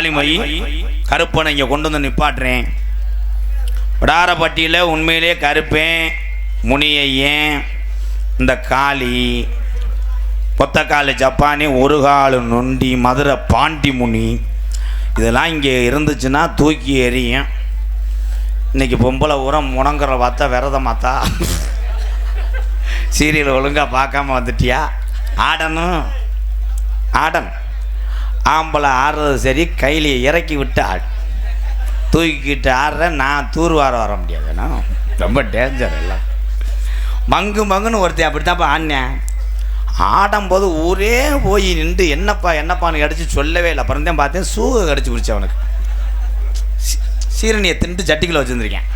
காளிமொழி கருப்பனை இங்கே கொண்டு வந்து நிப்பாட்டுறேன். விடாரப்பட்டியில் உண்மையிலே கருப்பேன் முனியையன் இந்த காளி பொத்தக்காலு ஜப்பானி ஒரு காலு நொண்டி மதுரை பாண்டி முனி இதெல்லாம் இங்கே இருந்துச்சுன்னா தூக்கி எறியும். இன்றைக்கி பொம்பளை உரம் முடங்குற பார்த்தா விரதம் பார்த்தா சீரியல் ஒழுங்காக பார்க்காம வந்துட்டியா? ஆடணும் ஆம்பளை ஆடுறது சரி, கையில் இறக்கி விட்டு தூக்கிக்கிட்டு ஆடுறேன். நான் தூர்வார வர முடியாதுண்ணா, ரொம்ப டேஞ்சர். எல்லாம் மங்குன்னு ஒருத்தர் அப்படித்தான்ப்பா ஆடினேன். ஆடும்போது ஊரே போய் நின்று என்னப்பான்னு கடிச்சு சொல்லவே இல்லை. அப்புறம் தான் பார்த்தேன் சூகை கடிச்சு குடிச்சு அவனுக்கு சீரணியை தின்ட்டு சட்டிக்குள்ள வச்சுருந்துருக்கேன்.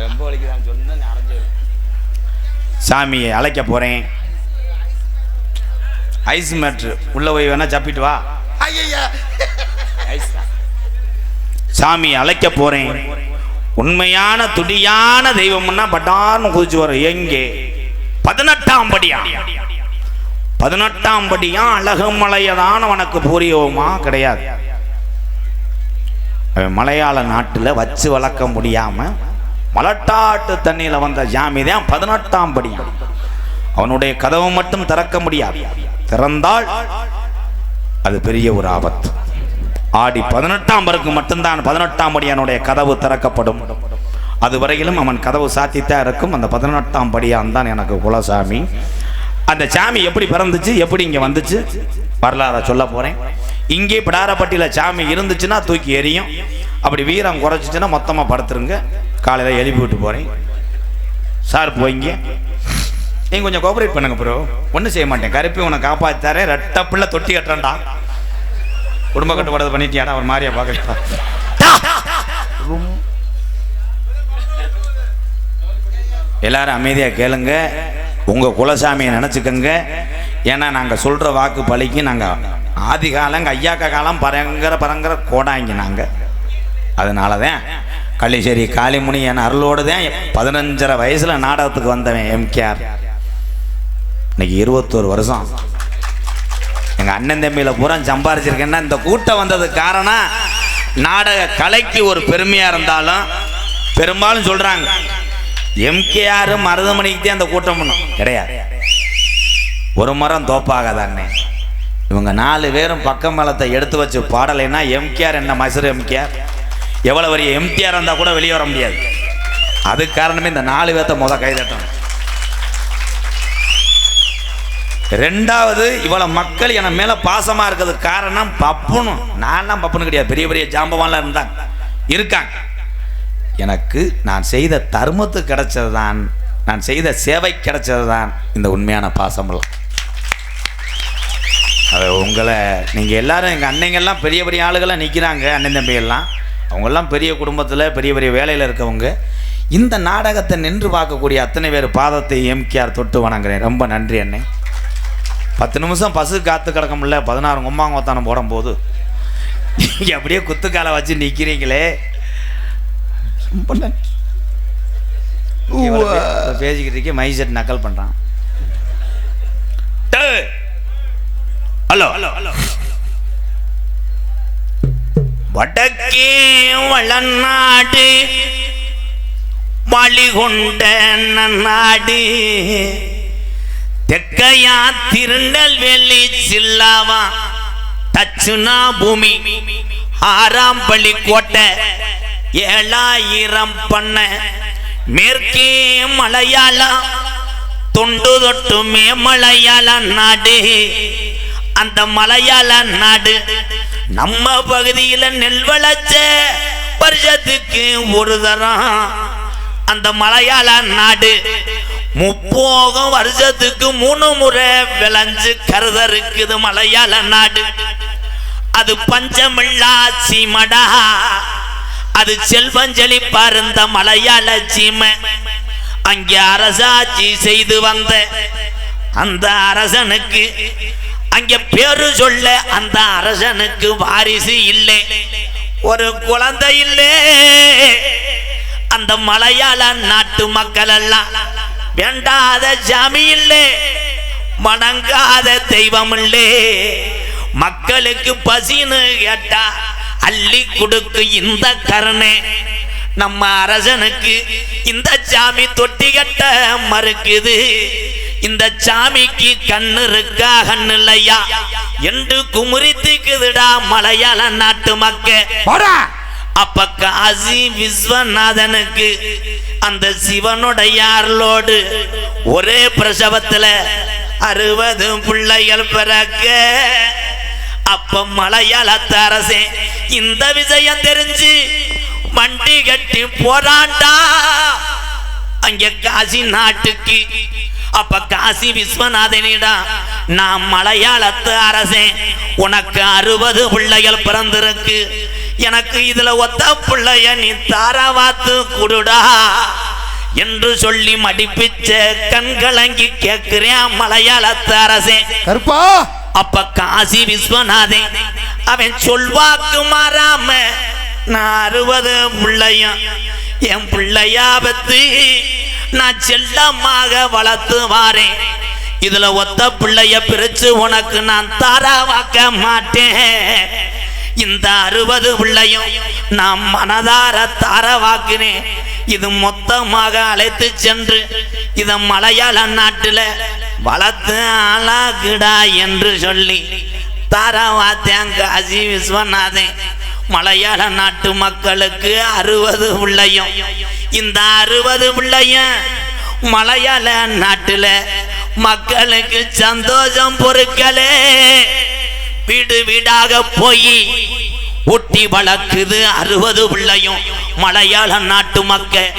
ரொம்ப வலிக்குதான் சொன்னேன். அரைஞ்சு சாமியை அழைக்க போகிறேன். ஐஸ் மேட்ரு உள்ளே போய் வேணா சப்பிட்டு வா. சாமியை அழைக்க போகிறேன். உண்மையான துடியான தெய்வம்னா பட்டான்னு குதிச்சு வரும். எங்கே 18ஆம் படியா? 18ஆம் படியா? அழகுமலையதான் உனக்கு பூரியவுமா? கிடையாது. மலையாள நாட்டில் வச்சு வளர்க்க முடியாமல் மலட்டாட்டு தண்ணியில் வந்த ஜாமி தான் 18ஆம் படி. அவனுடைய கதவு மட்டும் திறக்க முடியாது. திறந்தால் அது பெரிய ஒரு ஆபத்து. ஆடி 18ஆம் பருக்கு மட்டும்தான் 18ஆம் படியானுடைய கதவு திறக்கப்படும். அது வரையிலும் அவன் கதவு சாத்தித்தான் இருக்கும். அந்த 18ஆம் படியான் தான் எனக்கு குலசாமி. அந்த சாமி எப்படி பிறந்துச்சு, எப்படி இங்கே வந்துச்சு, வரலாற சொல்ல போகிறேன். இங்கே பிடாரப்பட்டியில் சாமி இருந்துச்சுன்னா தூக்கி எறியும். அப்படி வீரம் குறைச்சிச்சுன்னா மொத்தமாக படுத்துருங்க. காலையில் எழுப்பி விட்டு போகிறேன். சார் போய்ங்க, நீங்கள் கொஞ்சம் கோஆப்ரேட் பண்ணுங்க ப்ரோ. ஒன்றும் செய்ய மாட்டேன். கருப்பி உன்னை காப்பாற்றாரே. ரெட்ட பிள்ளை தொட்டி கட்டுறான்டா. குடும்ப கட்டுப்பாடு பண்ணிட்டியாடா? அவர் மாதிரியா பார்க்க. எல்லாரும் அமைதியாக கேளுங்க. உங்கள் குலசாமியை நினச்சிக்கோங்க. ஏன்னா நாங்கள் சொல்கிற வாக்கு பழிக்கு. நாங்கள் ஆதி காலம் ஐயாக்க காலம் பரங்கிற கோடாங்க நாங்கள். அதனால தான் கள்ளிச்சேரி காளிமுனி என் அருளோடு தான் 15.5 வயசில் நாடகத்துக்கு வந்தவன் எம்கேஆர். இன்னைக்கு 21 வருஷம் எங்கள் அண்ணன் தம்பியில் பூரா சம்பாரிச்சிருக்கேன்னா இந்த கூட்டம் வந்ததுக்கு காரணம் நாடக கலைக்கு ஒரு பெருமையாக இருந்தாலும் பெரும்பாலும் சொல்கிறாங்க எம்கேஆர் மருதமணிக்கு தான் அந்த கூட்டம் பண்ணும். கிடையாது. ஒரு மரம் தோப்பாகாதானே. இவங்க 4 பேரும் பக்கம் மேலத்தை எடுத்து வச்சு பாடலைன்னா எம்கேஆர் என்ன மசூர் எம்கேஆர் எவ்வளோ வரிய எம்கேஆர் இருந்தால் கூட வெளியே வர முடியாது. அதுக்கு காரணமே இந்த 4 பேர்த்த கைதட்டணும். 2வது, இவ்வளோ மக்கள் என் மேலே பாசமாக இருக்கிறதுக்கு காரணம் பப்புனும். நான்லாம் பப்புனு கிடையாது. பெரிய பெரிய ஜாம்பவான்லாம் இருக்காங்க. எனக்கு நான் செய்த தர்மத்துக்கு கிடைச்சது தான், நான் செய்த சேவை கிடைச்சது தான் இந்த உண்மையான பாசமெல்லாம். அது உங்களை நீங்கள் எல்லாரும் எங்கள் அன்னைங்கெல்லாம் பெரிய பெரிய ஆளுகளாக நிற்கிறாங்க. அண்ணன் தம்பிகள்லாம் அவங்கெல்லாம் பெரிய குடும்பத்தில் பெரிய பெரிய வேலையில் இருக்கவங்க. இந்த நாடகத்தை நின்று பார்க்கக்கூடிய அத்தனை பேர் பாதத்தை எம்கேஆர் தொட்டு வணங்குறேன். ரொம்ப நன்றி அண்ணே. 10 நிமிஷம் பசு காத்து கிடக்க முடியல. 16 கும்பாங்கோத்தானம் போடும்போது நீங்கள் அப்படியே குத்துக்காலை வச்சு நிற்கிறீங்களே. பேசிக்கிட்டு இருக்கே மைசெட் நக்கல் பண்றான். ஹலோ வடக்கே வளநாடு மலிகொண்ட நாடு தெற்கையா திருநெல்வேலி சில்லாவா தச்சுனா பூமி 6ஆம் பள்ளி கோட்டை 7000 பண்ண மேற்கே மலையாளம் தொண்டு தொட்டுமே மலையாள நாடு. அந்த மலையாள நாடு நம்ம பகுதியில் நெல் விளைச்ச வருஷத்துக்கு ஒரு தரம். அந்த மலையாள நாடு 30 வருஷத்துக்கு 3 முறை விளைஞ்சு கருத இருக்குது மலையாள நாடு. அது பஞ்சமில்லா சீமடா. அது செல்வஞ்சலி பருந்த மலையாள சீமை. அங்கே அரசாட்சி செய்து வந்த அந்த அரசனுக்கு அங்கே பேரு சொல்ல அந்த அரசனுக்கு வாரிசு இல்லை, ஒரு குழந்தை இல்லை. அந்த மலையாள நாட்டு மக்கள் எல்லாம் வேண்டாத சாமி இல்லை, வணங்காத தெய்வம் இல்லை, மக்களுக்கு பசின்னு கேட்டா அள்ளி கொடுக்கு இந்த கருணை. நம்ம அரசனுக்கு இந்த சாமி தொட்டி கட்ட மறுக்குது. இந்த சாமிக்கு கண்ணு இருக்கா கண்ணு இல்லையா என்று குமுறித்துக்குதுடா மலையாள நாட்டு மக்கள். அப்ப காசி விஸ்வநாதனுக்கு அந்த சிவனுடைய அருளோடு ஒரே பிரசவத்துல 60 பிள்ளைகள் பிறக்க. அப்ப மலையாளத்து அரசே இந்த விஷயம் தெரிஞ்சு வண்டி கட்டி போராண்டா அங்க காசி நாட்டுக்கு. அப்ப காசி விஸ்வநாதனிடா, நான் மலையாளத்து அரசே, உனக்கு 60 பிள்ளைகள் பிறந்திருக்கு, எனக்கு இதுல ஒத்த பிள்ளைய நீ தாராவாத்து குடுடா என்று சொல்லி மடிப்பிச்ச கண்கலங்கி கேட்கிறேன் மலையாளத்து அரசே. அப்ப காசி விஸ்வநாதன் அவன் சொல்வாக்கு மாறாம நான் 60 பிள்ளையும் என் பிள்ளையாபத்து நான் செல்லமாக வளர்த்து வாரேன், இதுல ஒத்த பிள்ளைய பிரிச்சு உனக்கு நான் தாராவாக்க மாட்டேன். இந்த 60 பிள்ளையும் நான் மனதார தாராவாக்கினேன். இது மொத்தமாக அழைத்து சென்று இத மலையாள நாட்டுல வளர்த்து ஆளாகுடா என்று சொல்லி தாராவாத்தேன் காசி விஸ்வநாதன். மலையாள நாட்டு மக்களுக்கு 60 பிள்ளையும். இந்த 60 பிள்ளையும் மலையாள நாட்டுல மக்களுக்கு சந்தோஷம் பொறுக்கலே வீடு வீடாக போய் ஒட்டி வளர்க்குது 60 பிள்ளையும் மலையாள நாட்டு மக்கள்.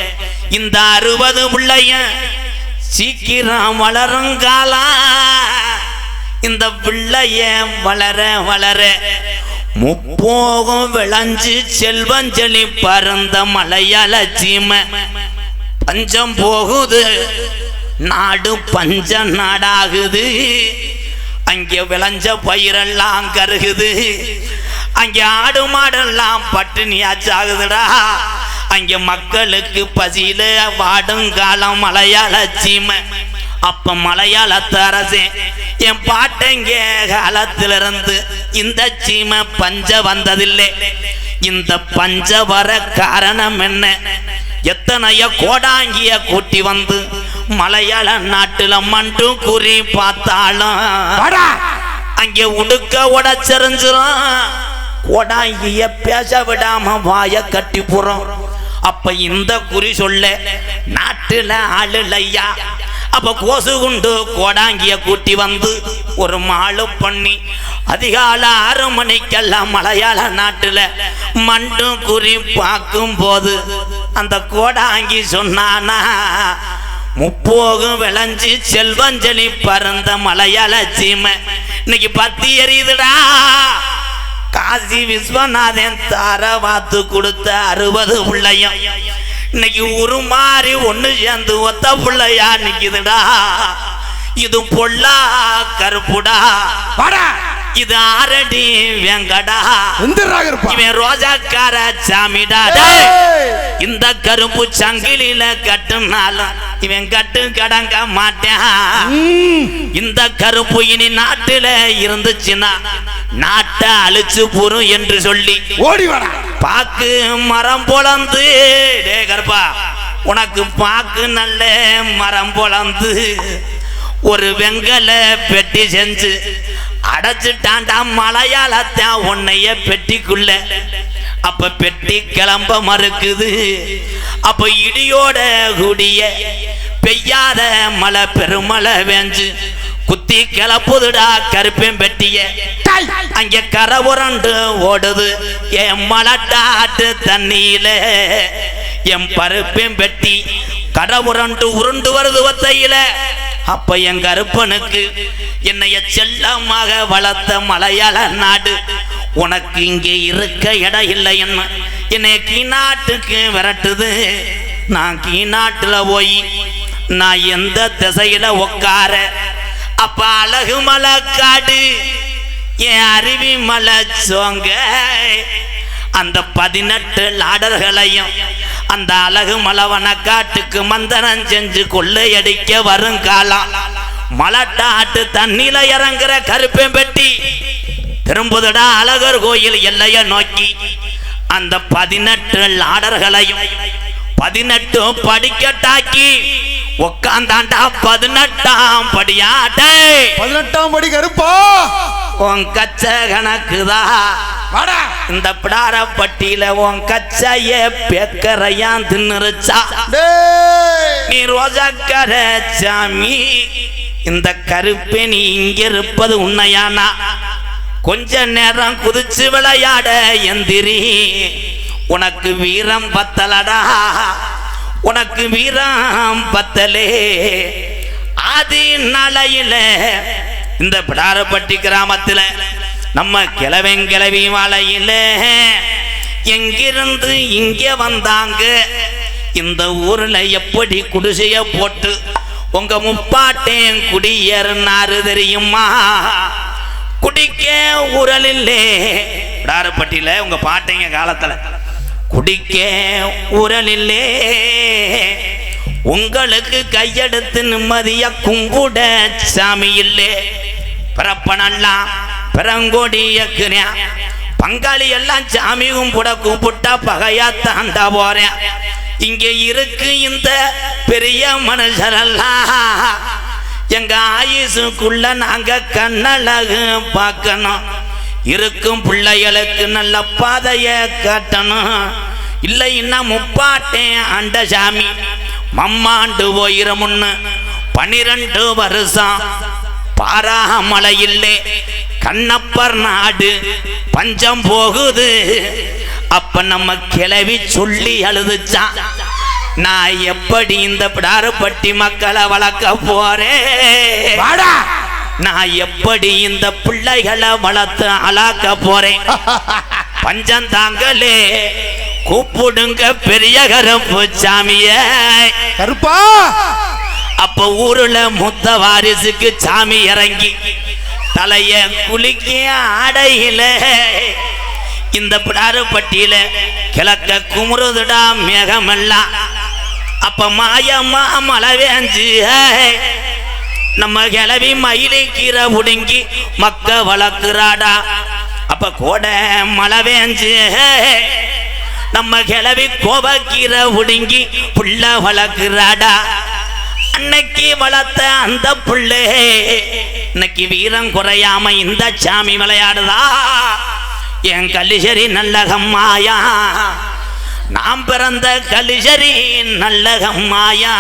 இந்த 60 பிள்ளையும் சீக்கிரம் வளருங்காலா இந்த பிள்ளைய வளர வளர முப்போகம் விளைஞ்சு செல்வஞ்சலி பறந்த மலையாள சீமை பஞ்சம் போகுது, நாடு பஞ்ச நாடாகுது. அங்கே விளைஞ்ச பயிரெல்லாம் கருகுது, அங்கே ஆடு மாடெல்லாம் பட்டினியாச்சாகுதுடா. அங்கே மக்களுக்கு பசியில வாடுங்காலம் மலையாள சீமை. அப்ப மலையாளத்து அரசே என் பாட்டங்க காலத்திலிருந்து இந்த சீமை பஞ்ச வந்ததில்லை. இந்த பஞ்ச வர காரணம் என்ன? எத்தனைய கோடாங்கிய கூட்டி வந்து மலையாள நாட்டுல மண்டு குறி பார்த்தாலும் அங்கே உடுக்க உடச்செறிஞ்சிரும், கோடாங்கிய பேச விடாம வாய கட்டி போறோம். அப்ப இந்த குறி சொல்ல நாட்டுல ஆளு இல்லையா. அப்ப கோசு குண்டு கோடாங்கிய கூட்டி வந்து ஒரு மாளு பண்ணி அதிகாலை 6 மணிக்கெல்லாம் மலையாள நாட்டுல மண்டு குறி பார்க்கும் போது அந்த கோடாங்கி சொன்னானா, முப்போகம் விளைஞ்சு செல்வஞ்சலி பறந்த மலையாள சீமை இன்னைக்கு பத்தி எரியுதுடா. காசி விஸ்வநாதன் தாரவாத்து கொடுத்த 60 பிள்ளையும் இன்னைக்கு உருமாறி ஒண்ணு சேர்ந்து ஒத்த பிள்ளையா நிக்குதுடா. இது பொல்லா கருப்புடா, இது ஆரடி வெங்கடா, இவன் ரோஜாக்கார சாமிடா. இந்த கருப்பு சங்கிலில கட்டுனாலும் இவன் கட்டு கடங்க மாட்டான். இந்த கருப்பு இனி நாட்டுல இருந்துச்சுன்னா நாட்டை அழிச்சு போரும் என்று சொல்லி ஓடி வர பாக்கு மரம் பொழந்து. டே கருப்பா, உனக்கு பாக்கு நல்ல மரம் பொழந்து ஒரு வெங்கல பெட்டி செஞ்சு அடைச்சிட்டாண்டா மலையாளத்தான் உன்னைய பெட்டிக்குள்ள. அப்ப பெட்டி கிளம்ப மறுக்குது. அப்ப இடியோட கூடிய பெய்யாத மழை பெருமழை வேஞ்சு குத்தி கிளப்புதுடா கருப்பேன் பெட்டிய. அங்க கரை உரண்டு ஓடுது என் மலட்டாட்டு தண்ணியில. என் பருப்பேன் பெட்டி கரை உரண்டு உருண்டு வருது ஒத்தையில. அப்ப என் கருப்பனுக்கு என்னைய செல்லமாக வளர்த்த மலையாள நாடு உனக்கு இங்கே இருக்க இடம் இல்லை என்ன என்னை கீநாட்டுக்கு விரட்டுது. நான் கீநாட்டுல போய் நான் எந்த திசையில உக்கார? அப்ப அழகு மலை காடு என் அருவி மலை சோங்க அந்த 18 லாடர்களையும் அந்த அழகு மலவன காட்டுக்கு மந்தனம் செஞ்சு கொள்ளையடிக்க வருங்காலம். மலட்டாட்டு தண்ணில இறங்குற கருப்பேன் பெட்டி திரும்புதடா அழகர் கோயில் எல்லைய நோக்கி அந்த 18 லாடர்களையும் 18 படிக்கட்டாக்கி உக்காந்தாண்டா 18ஆம் படியாட்டே 18ஆம் படி கருப்பா உன் கச்ச கணக்குதா இந்த பிடாரப்பட்டியில உன் கச்சைய பெக்கரையான் தின்னுருச்சா நீ ரோஜாக்கர சாமி இந்த கருப்பே நீ இங்க இருப்பது உண்மையானா கொஞ்ச நேரம் குதிச்சு விளையாட எந்திரி உனக்கு வீரம் பத்தலடா உனக்கு வீரம் பத்தலே ஆதி நாளையில இந்த பிடாரப்பட்டி கிராமத்துல நம்ம கிழவி மலையில எங்கிருந்து இங்கே வந்தாங்க இந்த ஊர்ல எப்படி குடிசைய போட்டு உங்க முப்பாட்டேன் குடியேறினாரு தெரியுமா குடிக்க உரலில்லே பிடாரப்பட்டியில உங்க பாட்டைங்க காலத்துல குடிக்க உரலில்லே உங்களுக்கு கையெடுத்து நிம்மதியா கும்பிட சாமி இல்லே பிறப்பனெல்லாம் பிறங்கோடியக்குறேன் பங்காளி எல்லாம் சாமி கும்பிட கூப்பிட்டா பகையா தாண்டா போறேன் இங்க இருக்கு இந்த பெரிய மனுஷரெல்லாம் எங்க ஆயுசுக்குள்ள நாங்க கண்ணழகு பார்க்கணும் இருக்கும் பிள்ளைகளுக்கு நல்ல பாதைய காட்டணும் இல்லைன்னா முப்பாட்டேன் அண்ட சாமி மம்மாண்டு போயிரமுன்னு 12 வருஷம் பாராமலையில்லே கண்ணப்பர் நாடு பஞ்சம் போகுது அப்ப நம்ம கிளவி சொல்லி அழுதுச்சான் நான் எப்படி இந்த பிடாரப்பட்டி மக்களை வளர்க்க போறேன் நான் எப்படி இந்த பிள்ளைகளை வளர்த்து அழாக்க போறேன் பஞ்சம் தாங்களே கூப்பிடுங்க பெரிய கருப்பு சாமிய கருப்பா அப்ப ஊருல முத்த வாரிசுக்கு சாமி இறங்கி தலைய குளிக்க ஆடையில இந்த பிடாரப்பட்டியில கிழக்க குமுறுதுடா மேகமெல்லாம் அப்ப மாயம்மா மழை வேஞ்சு நம்ம கிளவி மயிலை கீரை உடுங்கி மக்க வளர்க்குறாடா அப்ப கோட மழை வேஞ்சு நம்ம கிளவி கோபக்கீரை உடுங்கி புள்ள வளர்க்குறாடா அன்னைக்கு வளர்த்த அந்த புள்ளே இன்னைக்கு வீரம் குறையாம இந்த சாமி விளையாடுதா என் கலிசரி நல்லகம்மாயா நாம் பிறந்த கலிசரி நல்லகம்மாயா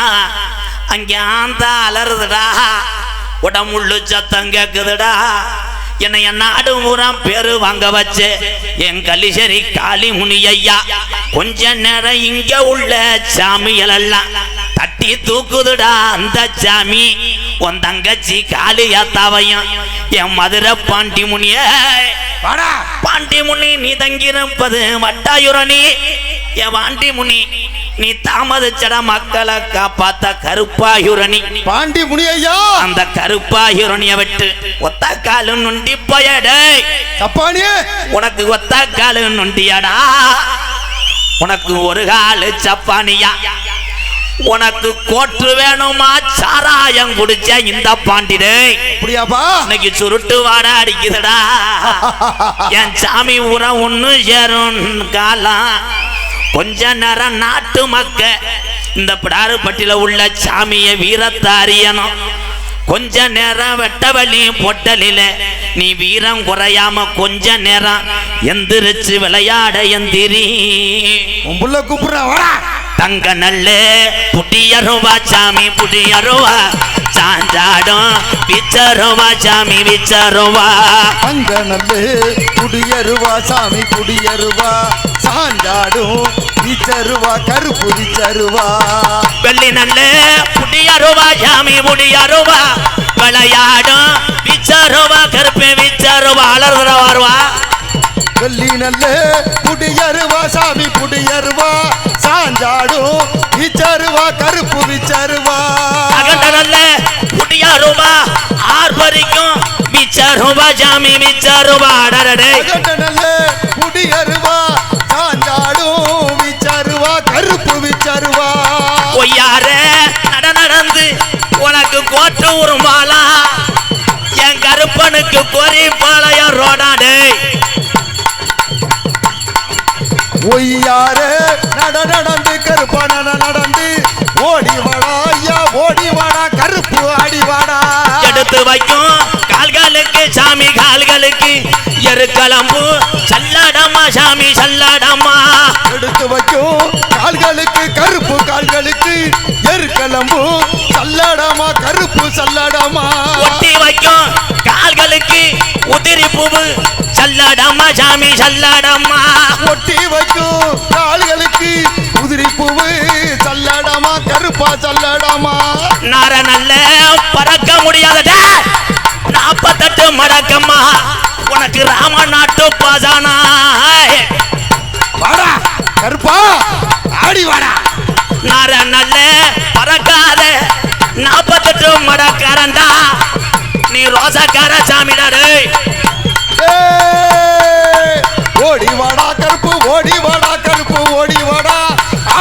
அங்கே ஆந்தா அலறுதுடா உடம்புள்ளு சத்தம் கேக்குதுடா என்னைய நாடு ஊராம் பேரு வாங்க வச்சு என் கலிசரி காளி முனி ஐயா கொஞ்ச நேரம் இங்க உள்ள சாமிகள் எல்லாம் தட்டி தூக்குதுடா அந்த சாமி உன் தங்கச்சி காளியாத்தாவையும் என் மதுரை பாண்டி முனிய பாண்டி முனி நீ தங்கியிருப்பது வட்டாயுரணி என் பாண்டி முனி நீ தாமதிச்சட மக்களை காப்பாத்த கருப்பாயுரணி பாண்டி முனி ஐயா அந்த கருப்பாயுரணிய விட்டு ஒத்த காலு நுண்டி போயடே உனக்கு ஒத்த காலு நுண்டியடா உனக்கு ஒரு காலு சப்பானியா உனக்கு கோட்டு வேணுமா சாராயம் குடிச்ச இந்த பாண்டிடே இன்னைக்கு சுருட்டு வாட அடிக்குதுடா என் சாமி ஊர ஒண்ணு சேரும் காலம் கொஞ்ச நேரம் நாட்டு மக்க இந்த பிடாரப்பட்டியில உள்ள சாமிய வீரத்தை அறியணும் கொஞ்ச நேரம் வெட்டவழி பொட்டலில நீ வீரம் குறையாம கொஞ்ச நேரம் எந்திரிச்சு விளையாட எந்திரி உள்ள கூப்பிடுறா தங்க நல்ல புட்டியருவா சாமி புட்டியருவா சாஞ்சாடும் விச்சருவா சாமி விச்சருவா தங்க நல்ல புடியருவா சாமி புடியருவா சாஞ்சாடும் விச்சருவா கருப்பு விச்சருவா வெள்ளி நல்ல புட்டியருவா சாமி புட்டியருவா விளையாடும் விச்சருவா கருப்பு விச்சருவா அலர்வா வெள்ளி நல்ல புடியருவா சாமி புடியருவா சாஞ்சாடும் விச்சருவா கருப்பு விச்சருவா நல்ல புட்டியருவா ஆர்வரிக்கும் விச்சருவா சாமி விச்சருவா அடரடே நல்ல புடியருவா சாஞ்சாடும் விச்சருவா கருப்பு விச்சருவா ஒய்யாரே நடந்து உனக்கு கோட்டு உருமாலா என் கருப்பனுக்கு பொறி பாளையம் ரோடாடே ஒய்யாரே நடந்து கருப்பா நடந்து ஓடி வாடா ஐயா ஓடி வாடா கருப்பு ஆடி வாடா. எடுத்து வைக்கும் கால்களுக்கு சாமி கால்களுக்கு எருக்களம்பு சல்லாடம்மா சாமி சல்லாடம்மா. எடுத்து வைக்கும் கால்களுக்கு கருப்பு கால்களுக்கு எருக்களம்பு சல்லாடமா கருப்பு சல்லாடமா. ஒட்டி வைக்கும் கால்களுக்கு உதிரி பூவு சல்லாடம்மா சாமி சல்லாடம்மா. ஒட்டி வைக்கும் கால்களுக்கு உதிரி பூவு சல்லாடமா கருப்பா சல்லாடமா. நார நல்ல பறக்க முடியாத 48 மடக்கம்மா உனக்கு ராம நாட்டு பாசானா. வாடா கருப்பா ஆடி வாடா. நார நல்ல பறக்காத 48 மடக்காரண்டா நீ ரோசக்கார சாமிடாரு. ஓடி வாடா கருப்பு ஓடி வாடா கருப்பு ஓடி வாடா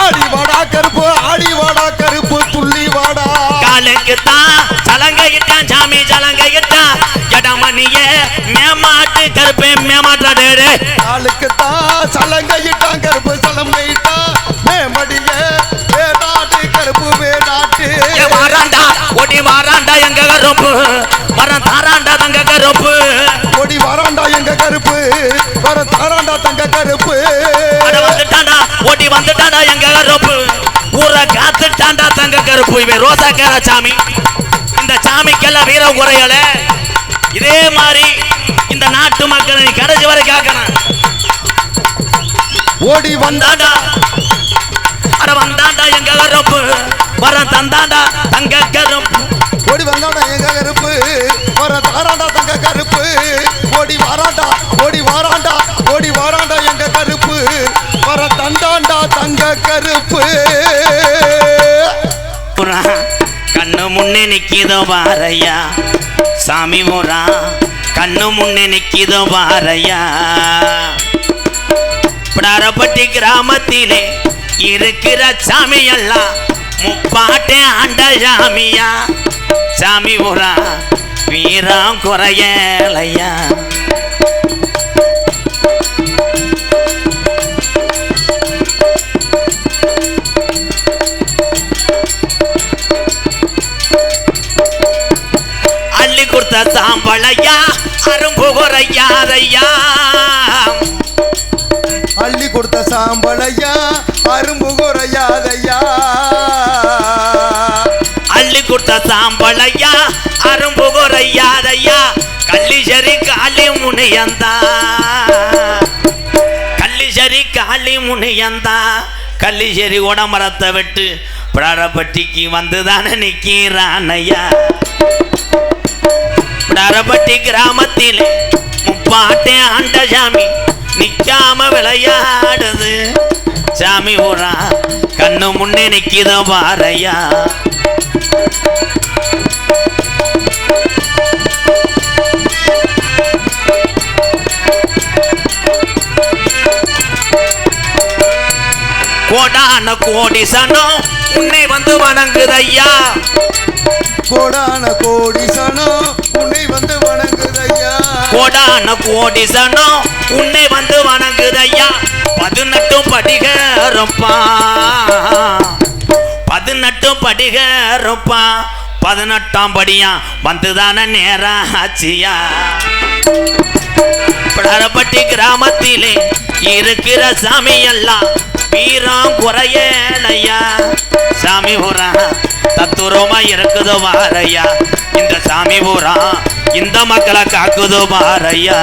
ஆடி வாடா கருப்பு ஆடி வாடா கருப்பு துள்ளி வாடா. காலுக்கு தான் சலங்க இட்டான் சாமி சலங்க இட்டான் எடமணிய மேமாட்டு கருப்பே மேமாட்டாடு. காலுக்கு தான் சலங்க இட்டான் கருப்பு சலங்க இட்டான் மேமடிய வேடாட்டு கருப்பு வேடாட்டு. வாராண்டா ஓடி வாராண்டா எங்க கருப்பு வர தாராண்டா தங்க கருப்பு. ஓடி வாராண்டா எங்க கருப்பு வர தாராண்டா தங்க கருப்பு. வந்துட்டாண்டா ஓடி வந்துட்டாண்டா எங்க கருப்பு ஊரை காத்துட்டாண்டா தங்க கருப்பு. இவன் ரோசாக்கார சாமி. இந்த சாமிக்கெல்லாம் வீர குறையல. இதே மாதிரி இந்த நாட்டு மக்களை நீ கடைசி வரை காக்கணும். ஓடி வந்தாண்டா அட வந்தாண்டா எங்க கருப்பு வர தந்தாண்டா தங்க கருப்பு. ஓடி வந்தாண்டா எங்க கருப்பு வர தாராண்டா தங்க கருப்பு. ஓடி வாராண்டா ஓடி வாராண்டா ஓடி வாராண்டா எங்க கருப்பு வர தந்தாண்டா தங்க கருப்பு. கண்ணு முன்னே நிக்கிதோ பாரையா சாமி முறா கண்ணு முன்னே நிக்கிதோ பாரையா. பிடாரப்பட்டி கிராமத்திலே இருக்கிற சாமி எல்லாம் முப்பாட்டே ஆண்ட சாமியா. சாமி முறா வீரம் குறையலையா. அள்ளி கொடுத்த சாம்பளையா அரும்பு குறையாதையா. அள்ளி கொடுத்த சாம்பளையா அரும்பு குறையாதையா. அள்ளி கொடுத்த சாம்பளையா அரும்பு குறையாதையா. கள்ளிசரி காளி முனியந்தா கள்ளிசரி காளி முனியந்தா. கள்ளிசரி உடமரத்தை விட்டு பிடாரப்பட்டிக்கு வந்துதானே நிக்கிறானையா. பிடாரப்பட்டி கிராமத்தில் முப்பாட்டே ஆண்ட சாமி நிக்காம விளையாடுது. சாமி ஊரா கண்ணு முன்னே நிக்கிதோ பாரையா. கோடான கோடி சனம் உன்னை வந்து வணங்குதையா. கோடான கோடி சனம் உன்னை வந்து வணங்குதையா. கோடான கோடி சனம் உன்னை வந்து வணங்குதையா. 18 படிகரப்பா 18 படிகரப்பா 18ஆம் படியா வந்துதான நேரம் ஆச்சியா. பிடாரப்பட்டி கிராமத்திலே இருக்கிற சாமி எல்லாம் வீரம் குறையலையா. சாமி ஊரா தத்துரமா இருக்குதோ மாறையா. இந்த சாமி ஊரா இந்த மக்களை காக்குதோ மாறையா.